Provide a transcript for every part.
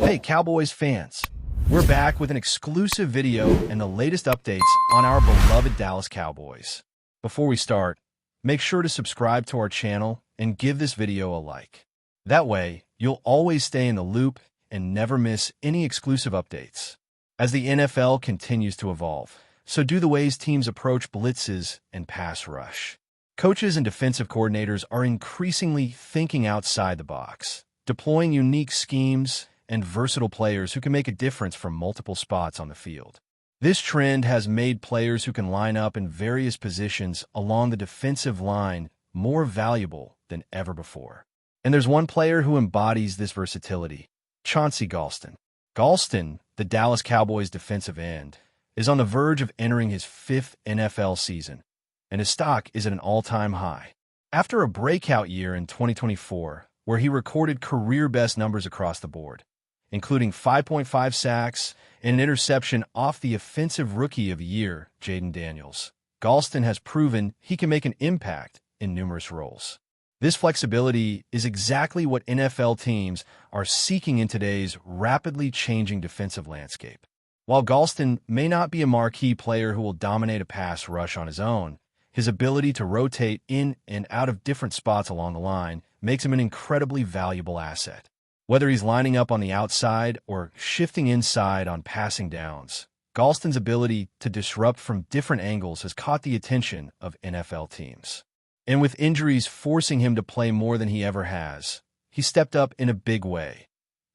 Hey, Cowboys fans! We're back with an exclusive video and the latest updates on our beloved Dallas Cowboys. Before we start, make sure to subscribe to our channel and give this video a like. That way, you'll always stay in the loop and never miss any exclusive updates. As the NFL continues to evolve, so do the ways teams approach blitzes and pass rush. Coaches and defensive coordinators are increasingly thinking outside the box, deploying unique schemes and versatile players who can make a difference from multiple spots on the field. This trend has made players who can line up in various positions along the defensive line more valuable than ever before. And there's one player who embodies this versatility, Chauncey Golston. Golston, the Dallas Cowboys defensive end, is on the verge of entering his 5th NFL season, and his stock is at an all-time high. After a breakout year in 2024, where he recorded career-best numbers across the board, including 5.5 sacks and an interception off the Offensive Rookie of the Year, Jaden Daniels, Golston has proven he can make an impact in numerous roles. This flexibility is exactly what NFL teams are seeking in today's rapidly changing defensive landscape. While Golston may not be a marquee player who will dominate a pass rush on his own, his ability to rotate in and out of different spots along the line makes him an incredibly valuable asset. Whether he's lining up on the outside or shifting inside on passing downs, Golston's ability to disrupt from different angles has caught the attention of NFL teams. And with injuries forcing him to play more than he ever has, he stepped up in a big way,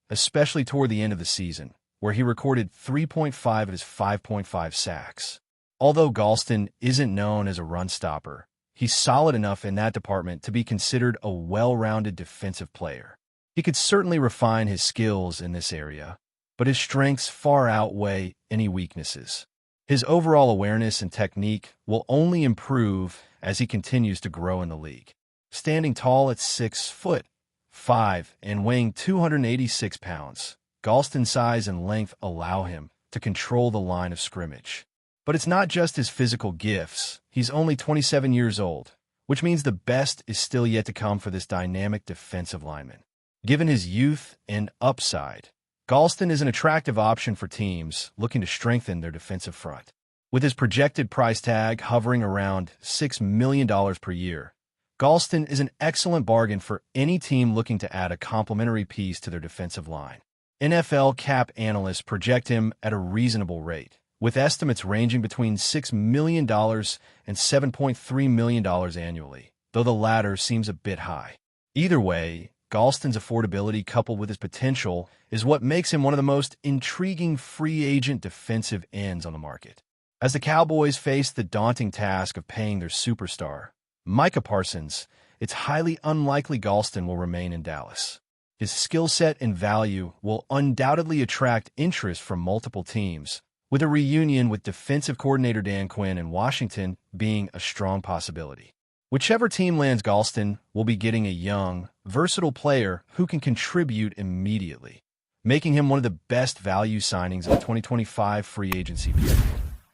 especially toward the end of the season, where he recorded 3.5 at his 5.5 sacks. Although Golston isn't known as a run stopper, he's solid enough in that department to be considered a well-rounded defensive player. He could certainly refine his skills in this area, but his strengths far outweigh any weaknesses. His overall awareness and technique will only improve as he continues to grow in the league. Standing tall at 6'5" and weighing 286 pounds, Golston's size and length allow him to control the line of scrimmage. But it's not just his physical gifts. He's only 27 years old, which means the best is still yet to come for this dynamic defensive lineman. Given his youth and upside, Golston is an attractive option for teams looking to strengthen their defensive front. With his projected price tag hovering around $6 million per year, Golston is an excellent bargain for any team looking to add a complementary piece to their defensive line. NFL cap analysts project him at a reasonable rate, with estimates ranging between $6 million and $7.3 million annually, though the latter seems a bit high. Either way, Golston's affordability coupled with his potential is what makes him one of the most intriguing free agent defensive ends on the market. As the Cowboys face the daunting task of paying their superstar, Micah Parsons, it's highly unlikely Golston will remain in Dallas. His skill set and value will undoubtedly attract interest from multiple teams, with a reunion with defensive coordinator Dan Quinn in Washington being a strong possibility. Whichever team lands Golston will be getting a young, versatile player who can contribute immediately, making him one of the best value signings of the 2025 free agency period.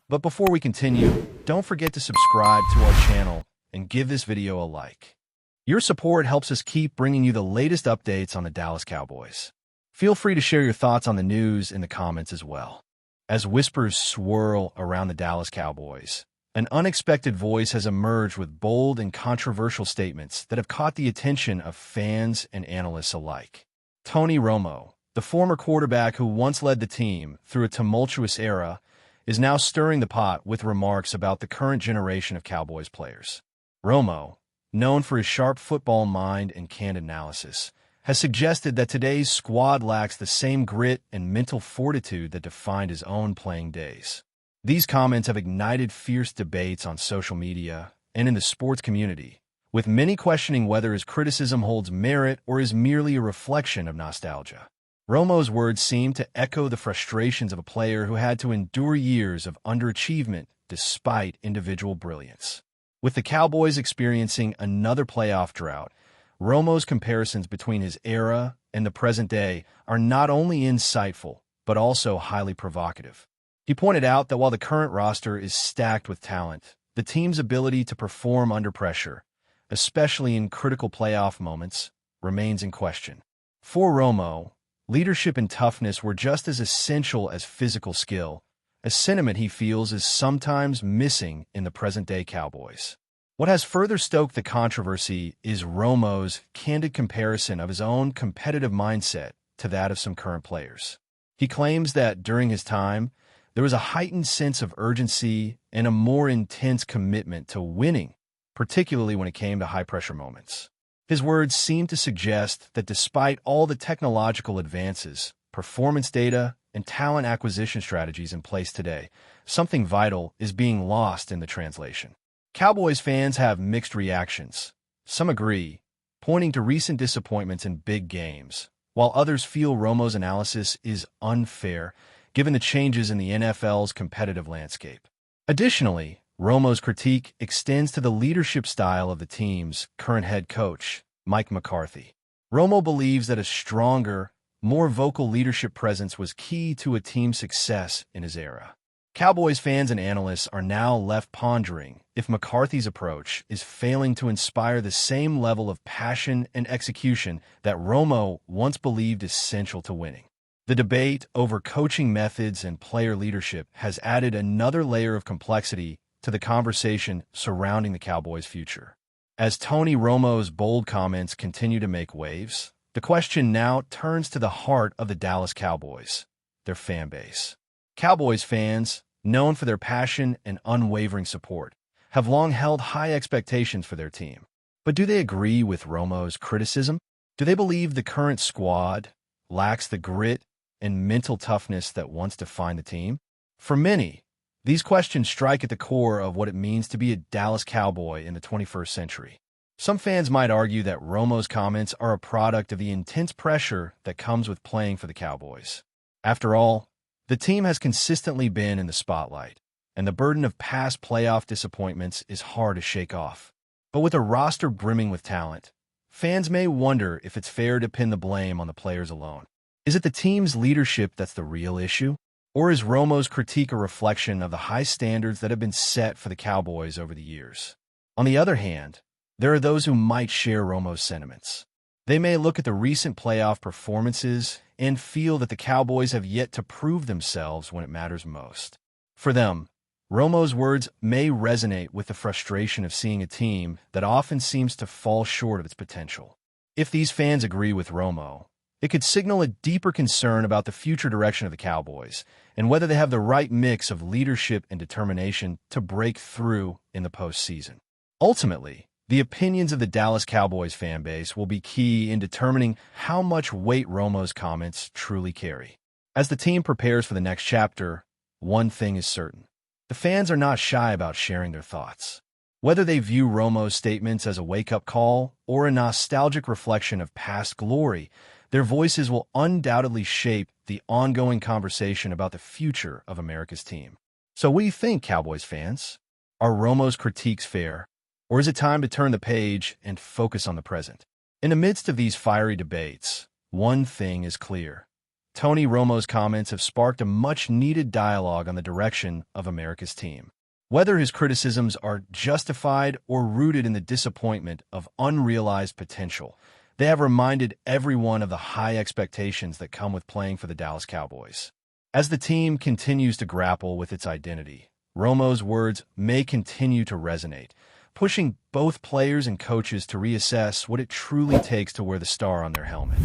But before we continue, don't forget to subscribe to our channel and give this video a like. Your support helps us keep bringing you the latest updates on the Dallas Cowboys. Feel free to share your thoughts on the news in the comments as well. As whispers swirl around the Dallas Cowboys, an unexpected voice has emerged with bold and controversial statements that have caught the attention of fans and analysts alike. Tony Romo, the former quarterback who once led the team through a tumultuous era, is now stirring the pot with remarks about the current generation of Cowboys players. Romo, known for his sharp football mind and candid analysis, has suggested that today's squad lacks the same grit and mental fortitude that defined his own playing days. These comments have ignited fierce debates on social media and in the sports community, with many questioning whether his criticism holds merit or is merely a reflection of nostalgia. Romo's words seem to echo the frustrations of a player who had to endure years of underachievement despite individual brilliance. With the Cowboys experiencing another playoff drought, Romo's comparisons between his era and the present day are not only insightful, but also highly provocative. He pointed out that while the current roster is stacked with talent, the team's ability to perform under pressure, especially in critical playoff moments, remains in question. For Romo, leadership and toughness were just as essential as physical skill, a sentiment he feels is sometimes missing in the present-day Cowboys. What has further stoked the controversy is ROMO's candid comparison of his own competitive mindset to that of some current players. He claims that during his time, there was a heightened sense of urgency and a more intense commitment to winning, particularly when it came to high-pressure moments. His words seem to suggest that despite all the technological advances, performance data, and talent acquisition strategies in place today, something vital is being lost in the translation. Cowboys fans have mixed reactions. Some agree, pointing to recent disappointments in big games, while others feel ROMO's analysis is unfair, given the changes in the NFL's competitive landscape. Additionally, ROMO's critique extends to the leadership style of the team's current head coach, Mike McCarthy. ROMO believes that a stronger, more vocal leadership presence was key to a team's success in his era. Cowboys fans and analysts are now left pondering if McCarthy's approach is failing to inspire the same level of passion and execution that ROMO once believed essential to winning. The debate over coaching methods and player leadership has added another layer of complexity to the conversation surrounding the Cowboys' future. As Tony Romo's bold comments continue to make waves, the question now turns to the heart of the Dallas Cowboys, their fan base. Cowboys fans, known for their passion and unwavering support, have long held high expectations for their team. But do they agree with ROMO's criticism? Do they believe the current squad lacks the grit and mental toughness that once defined the team? For many, these questions strike at the core of what it means to be a Dallas Cowboy in the 21st century. Some fans might argue that ROMO's comments are a product of the intense pressure that comes with playing for the Cowboys. After all, the team has consistently been in the spotlight, and the burden of past playoff disappointments is hard to shake off. But with a roster brimming with talent, fans may wonder if it's fair to pin the blame on the players alone. Is it the team's leadership that's the real issue? Or is ROMO's critique a reflection of the high standards that have been set for the Cowboys over the years? On the other hand, there are those who might share ROMO's sentiments. They may look at the recent playoff performances and feel that the Cowboys have yet to prove themselves when it matters most. For them, ROMO's words may resonate with the frustration of seeing a team that often seems to fall short of its potential. If these fans agree with ROMO, it could signal a deeper concern about the future direction of the Cowboys and whether they have the right mix of leadership and determination to break through in the postseason. Ultimately, the opinions of the Dallas Cowboys fan base will be key in determining how much weight ROMO's comments truly carry. As the team prepares for the next chapter, one thing is certain. The fans are not shy about sharing their thoughts. Whether they view ROMO's statements as a wake-up call or a nostalgic reflection of past glory, their voices will undoubtedly shape the ongoing conversation about the future of America's team. So what do you think, Cowboys fans? Are ROMO's critiques fair? Or is it time to turn the page and focus on the present? In the midst of these fiery debates, one thing is clear. Tony Romo's comments have sparked a much-needed dialogue on the direction of America's team. Whether his criticisms are justified or rooted in the disappointment of unrealized potential, they have reminded everyone of the high expectations that come with playing for the Dallas Cowboys. As the team continues to grapple with its identity, Romo's words may continue to resonate, pushing both players and coaches to reassess what it truly takes to wear the star on their helmet.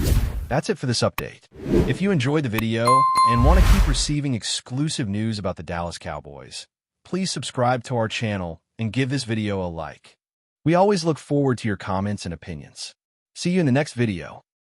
That's it for this update. If you enjoyed the video and want to keep receiving exclusive news about the Dallas Cowboys, please subscribe to our channel and give this video a like. We always look forward to your comments and opinions. See you in the next video.